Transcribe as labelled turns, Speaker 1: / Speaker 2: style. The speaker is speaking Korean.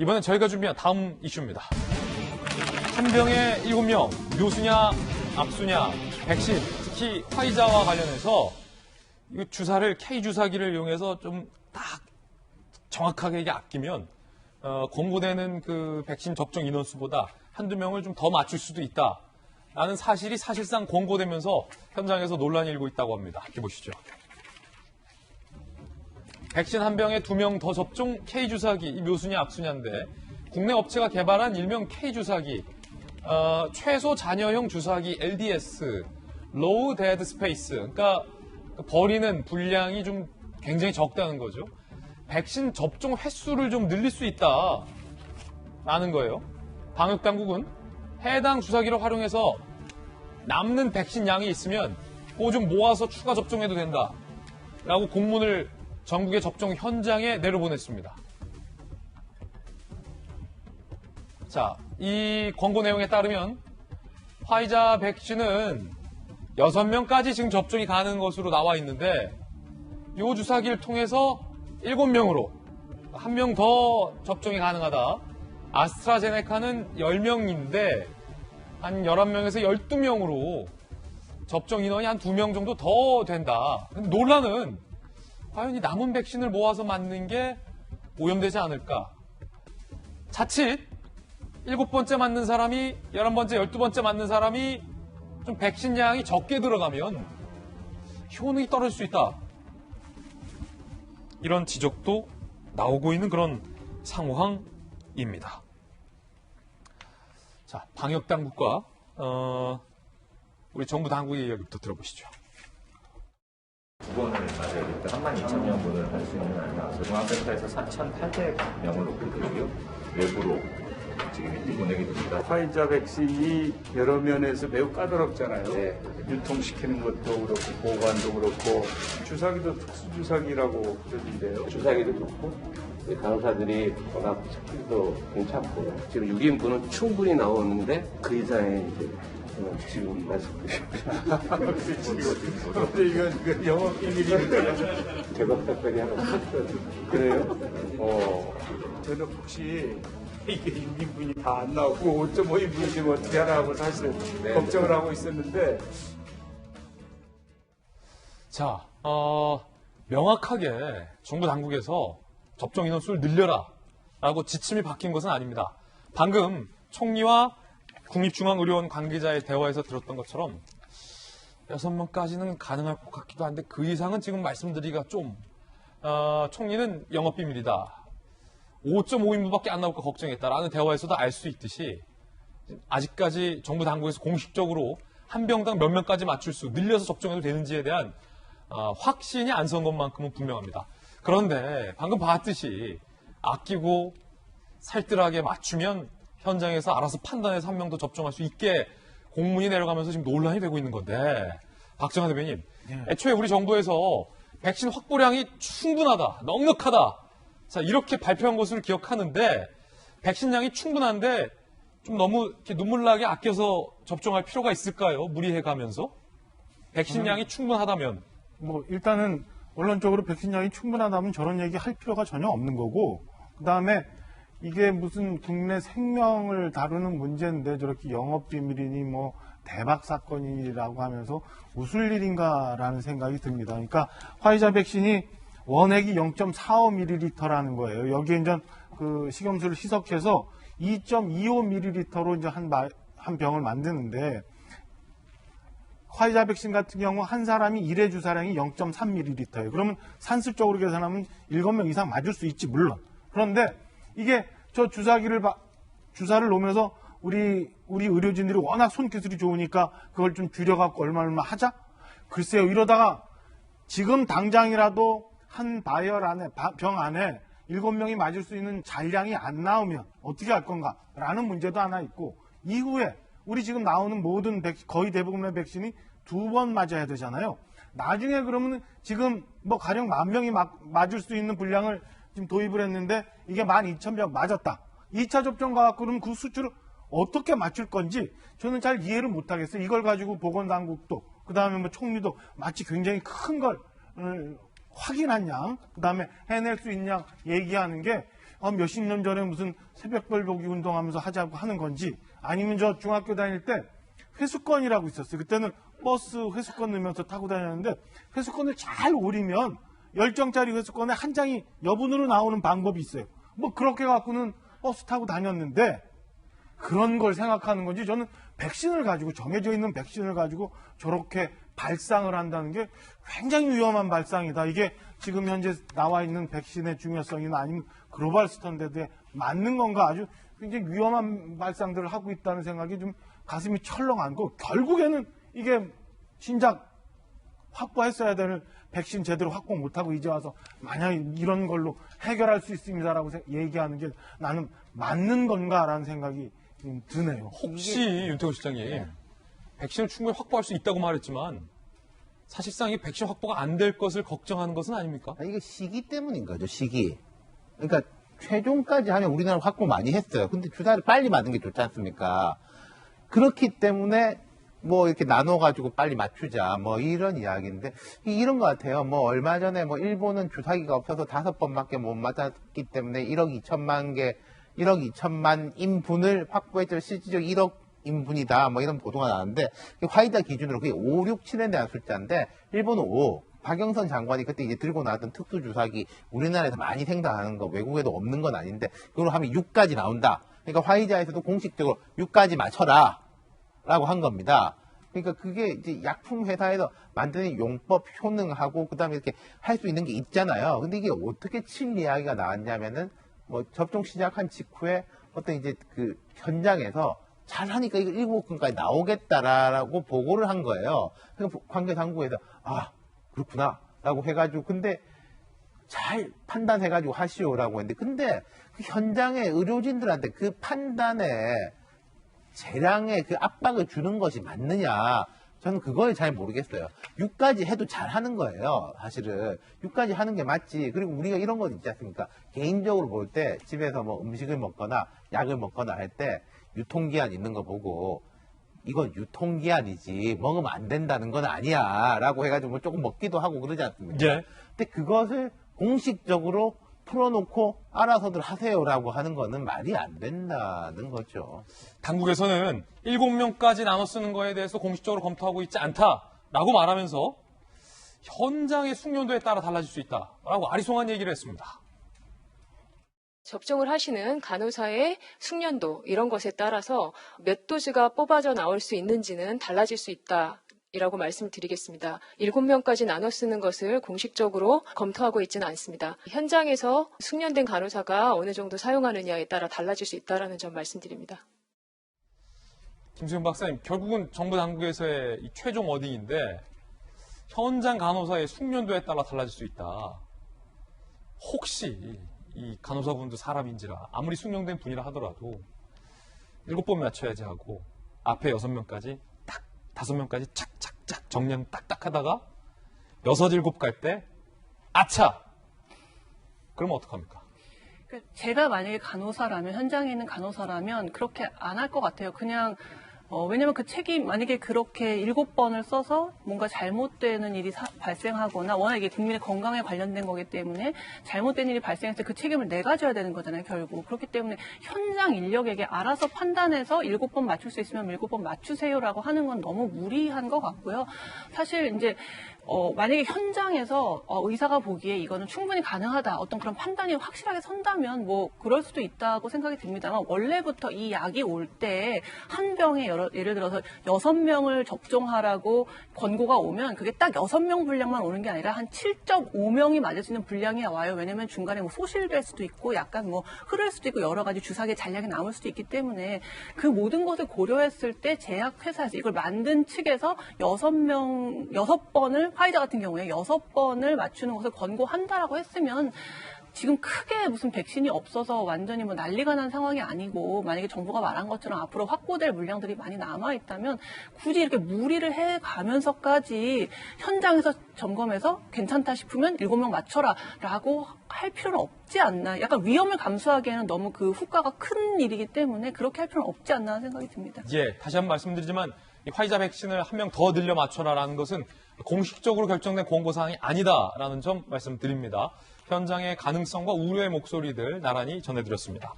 Speaker 1: 이번엔 저희가 준비한 다음 이슈입니다. 한 병에 7명, 묘수냐, 악수냐, 백신, 특히 화이자와 관련해서 이 주사를 K주사기를 이용해서 좀 딱 정확하게 이게 아끼면 권고되는 그 백신 접종 인원수보다 한두 명을 좀 더 맞출 수도 있다라는 사실이 사실상 권고되면서 현장에서 논란이 일고 있다고 합니다. 함께 보시죠. 백신 한 병에 2명 더 접종 K주사기, 이 묘수냐 악수냐인데 국내 업체가 개발한 일명 K주사기, 최소 잔여형 주사기 LDS, Low Dead Space, 그러니까 버리는 분량이 좀 굉장히 적다는 거죠. 백신 접종 횟수를 좀 늘릴 수 있다라는 거예요. 방역당국은 해당 주사기를 활용해서 남는 백신 양이 있으면 그거 좀 모아서 추가 접종해도 된다라고 공문을 전국의 접종 현장에 내려보냈습니다. 자, 이 권고 내용에 따르면 화이자 백신은 6명까지 지금 접종이 가능한 것으로 나와 있는데 이 주사기를 통해서 7명으로 1명 더 접종이 가능하다. 아스트라제네카는 10명인데 한 11명에서 12명으로 접종 인원이 한 2명 정도 더 된다. 근데 논란은 과연 이 남은 백신을 모아서 맞는 게 오염되지 않을까? 자칫 7번째 맞는 사람이 11번째, 12번째 맞는 사람이 좀 백신 양이 적게 들어가면 효능이 떨어질 수 있다. 이런 지적도 나오고 있는 그런 상황입니다. 자, 방역당국과 우리 정부 당국의 이야기부터 들어보시죠.
Speaker 2: 2번을 맞아야 될 때 32,000명분을 할 수 있는 안이 나와서 종합센터에서 4,800명을 놓게 되고요. 외부로 지금 이렇게 보내게 됩니다.
Speaker 3: 화이자 백신이 여러 면에서 매우 까다롭잖아요.
Speaker 2: 네.
Speaker 3: 유통시키는 것도 그렇고 보관도 그렇고 주사기도 특수주사기라고 그러던데요.
Speaker 4: 주사기도 좋고 간호사들이 워낙 스피드도 괜찮고 지금 6인분은 충분히 나오는데 그 이상의 이제 지금 말씀드리고
Speaker 3: 근데 이건 영업 비밀이니까
Speaker 4: 제가 부탁드리 하나
Speaker 3: 그래요? 저는 혹시 이게 6인분이 다 안 나오고 5.5인분이면 어떻게 하라고 사실 걱정을 하고 있었는데
Speaker 1: 자, 명확하게 정부 당국에서 접종 인원수를 늘려라 라고 지침이 바뀐 것은 아닙니다. 방금 총리와 국립중앙의료원 관계자의 대화에서 들었던 것처럼 6명까지는 가능할 것 같기도 한데 그 이상은 지금 말씀드리기가 좀 총리는 영업비밀이다. 5.5인분밖에 안 나올까 걱정했다라는 대화에서도 알 수 있듯이 아직까지 정부 당국에서 공식적으로 한 병당 몇 명까지 맞출 수 늘려서 접종해도 되는지에 대한 확신이 안 선 것만큼은 분명합니다. 그런데 방금 봤듯이 아끼고 살뜰하게 맞추면 현장에서 알아서 판단해서 한 명 더 접종할 수 있게 공문이 내려가면서 지금 논란이 되고 있는 건데 박정환 대변인, 애초에 우리 정부에서 백신 확보량이 충분하다, 넉넉하다 자, 이렇게 발표한 것을 기억하는데 백신량이 충분한데 좀 너무 이렇게 눈물나게 아껴서 접종할 필요가 있을까요? 무리해 가면서? 백신량이 충분하다면?
Speaker 5: 일단은 원론적으로 백신량이 충분하다면 저런 얘기 할 필요가 전혀 없는 거고 그다음에 이게 무슨 국내 생명을 다루는 문제인데 저렇게 영업비밀이니 대박 사건이라고 하면서 웃을 일인가라는 생각이 듭니다. 그러니까 화이자 백신이 원액이 0.45ml라는 거예요. 여기에 이제 그 식염수를 희석해서 2.25ml로 이제 한 병을 만드는데 화이자 백신 같은 경우 한 사람이 1회 주사량이 0.3ml예요. 그러면 산술적으로 계산하면 7명 이상 맞을 수 있지 물론. 그런데 이게 저 주사를 놓으면서 우리 의료진들이 워낙 손기술이 좋으니까 그걸 좀 줄여갖고 얼마 하자? 글쎄요. 이러다가 지금 당장이라도 한 바이얼 안에, 병 안에 7명이 맞을 수 있는 잔량이 안 나오면 어떻게 할 건가? 라는 문제도 하나 있고, 이후에 우리 지금 나오는 모든 거의 대부분의 백신이 2번 맞아야 되잖아요. 나중에 그러면 지금 가령 10,000명이 맞을 수 있는 분량을 지금 도입을 했는데 이게 12,000명 맞았다. 2차 접종 가갖고 그러면 그 수치를 어떻게 맞출 건지 저는 잘 이해를 못 하겠어요. 이걸 가지고 보건당국도, 그 다음에 총리도 마치 굉장히 큰 걸 확인한 양, 그 다음에 해낼 수 있는 양 얘기하는 게 몇십 년 전에 무슨 새벽별 보기 운동하면서 하자고 하는 건지 아니면 저 중학교 다닐 때 회수권이라고 있었어요. 그때는 버스 회수권 넣으면서 타고 다녔는데 회수권을 잘 오리면 10장짜리 회수권에 한 장이 여분으로 나오는 방법이 있어요. 뭐 그렇게 갖고는 버스 타고 다녔는데 그런 걸 생각하는 건지 저는 백신을 가지고 정해져 있는 백신을 가지고 저렇게 발상을 한다는 게 굉장히 위험한 발상이다. 이게 지금 현재 나와 있는 백신의 중요성이나 아니면 글로벌 스탠다드에 맞는 건가 아주 굉장히 위험한 발상들을 하고 있다는 생각이 좀 가슴이 철렁하고 결국에는 이게 진작 확보했어야 되는 백신 제대로 확보 못하고 이제 와서 만약 이런 걸로 해결할 수 있습니다라고 얘기하는 게 나는 맞는 건가라는 생각이 좀 드네요.
Speaker 1: 혹시 윤태호 실장님 백신을 충분히 확보할 수 있다고 말했지만 사실상 이 백신 확보가 안 될 것을 걱정하는 것은 아닙니까?
Speaker 6: 이게 시기 때문인 거죠, 시기. 그러니까 최종까지 하면 우리나라 확보 많이 했어요. 근데 주사를 빨리 맞는 게 좋지 않습니까? 그렇기 때문에 뭐 이렇게 나눠가지고 빨리 맞추자 뭐 이런 이야기인데 이런 것 같아요. 뭐 얼마 전에 뭐 일본은 주사기가 없어서 5번밖에 못 맞았기 때문에 1억 2천만 인분을 확보했죠. 실질적으로 1억 인분이다 뭐 이런 보도가 나왔는데 화이자 기준으로 그게 5, 6, 7에 대한 숫자인데 일본은 5. 박영선 장관이 그때 이제 들고 나왔던 특수주사기 우리나라에서 많이 생산하는 거 외국에도 없는 건 아닌데 그걸로 하면 6까지 나온다. 그러니까 화이자에서도 공식적으로 6까지 맞춰라 라고 한 겁니다. 그러니까 그게 이제 약품 회사에서 만드는 용법 효능하고 그다음에 이렇게 할 수 있는 게 있잖아요. 근데 이게 어떻게 칠 이야기가 나왔냐면은 뭐 접종 시작한 직후에 어떤 이제 그 현장에서 잘하니까 이거 7건까지 나오겠다라고 보고를 한 거예요. 그러니까 관계 당국에서 그렇구나 라고 해가지고 근데 잘 판단해가지고 하시오라고 했는데 근데 그 현장의 의료진들한테 그 판단에 재량의 그 압박을 주는 것이 맞느냐 저는 그걸 잘 모르겠어요. 6까지 해도 잘하는 거예요. 사실은 6까지 하는 게 맞지. 그리고 우리가 이런 거 있지 않습니까? 개인적으로 볼 때 집에서 뭐 음식을 먹거나 약을 먹거나 할 때 유통기한 있는 거 보고 이건 유통기한이지 먹으면 안 된다는 건 아니야 라고 해가지고 뭐 조금 먹기도 하고 그러지 않습니까?
Speaker 1: 예.
Speaker 6: 근데 그것을 공식적으로 풀어놓고 알아서들 하세요라고 하는 거는 말이 안 된다는 거죠.
Speaker 1: 당국에서는 7명까지 나눠 쓰는 거에 대해서 공식적으로 검토하고 있지 않다라고 말하면서 현장의 숙련도에 따라 달라질 수 있다라고 아리송한 얘기를 했습니다.
Speaker 7: 접종을 하시는 간호사의 숙련도 이런 것에 따라서 몇 도즈가 뽑아져 나올 수 있는지는 달라질 수 있다. 이라고 말씀드리겠습니다. 7명까지 나눠 쓰는 것을 공식적으로 검토하고 있지는 않습니다. 현장에서 숙련된 간호사가 어느 정도 사용하느냐에 따라 달라질 수 있다는 점 말씀드립니다.
Speaker 1: 김수현 박사님, 결국은 정부 당국에서의 이 최종 워딩인데 현장 간호사의 숙련도에 따라 달라질 수 있다. 혹시 이 간호사분도 사람인지라 아무리 숙련된 분이라 하더라도 7번 맞춰야지 하고 앞에 6명까지 5명까지 착착착 정량 딱딱 하다가 6, 7 갈 때 아차! 그러면 어떡합니까?
Speaker 8: 제가 만약에 간호사라면 현장에 있는 간호사라면 그렇게 안 할 것 같아요. 그냥 왜냐면 그 책임 만약에 그렇게 7번을 써서 뭔가 잘못되는 일이 발생하거나 워낙 이게 국민의 건강에 관련된 거기 때문에 잘못된 일이 발생했을 때 그 책임을 내가 져야 되는 거잖아요, 결국. 그렇기 때문에 현장 인력에게 알아서 판단해서 7번 맞출 수 있으면 7번 맞추세요라고 하는 건 너무 무리한 것 같고요. 사실 이제 만약에 현장에서 의사가 보기에 이거는 충분히 가능하다. 어떤 그런 판단이 확실하게 선다면 뭐 그럴 수도 있다고 생각이 듭니다만 원래부터 이 약이 올 때 한 병에 예를 들어서 6명을 접종하라고 권고가 오면 그게 딱 6명 분량만 오는 게 아니라 한 7.5명이 맞을 수 있는 분량이 와요. 왜냐면 중간에 뭐 소실될 수도 있고 약간 뭐 흐를 수도 있고 여러 가지 주사기의 잔량이 남을 수도 있기 때문에 그 모든 것을 고려했을 때 제약회사에서 이걸 만든 측에서 6번을 화이자 같은 경우에 6번을 맞추는 것을 권고한다라고 했으면 지금 크게 무슨 백신이 없어서 완전히 뭐 난리가 난 상황이 아니고 만약에 정부가 말한 것처럼 앞으로 확보될 물량들이 많이 남아있다면 굳이 이렇게 무리를 해가면서까지 현장에서 점검해서 괜찮다 싶으면 7명 맞춰라 라고 할 필요는 없지 않나. 약간 위험을 감수하기에는 너무 그 후과가 큰 일이기 때문에 그렇게 할 필요는 없지 않나 하는 생각이 듭니다.
Speaker 1: 예, 다시 한번 말씀드리지만 이 화이자 백신을 한 명 더 늘려 맞춰라라는 것은 공식적으로 결정된 권고사항이 아니다라는 점 말씀드립니다. 현장의 가능성과 우려의 목소리들 나란히 전해드렸습니다.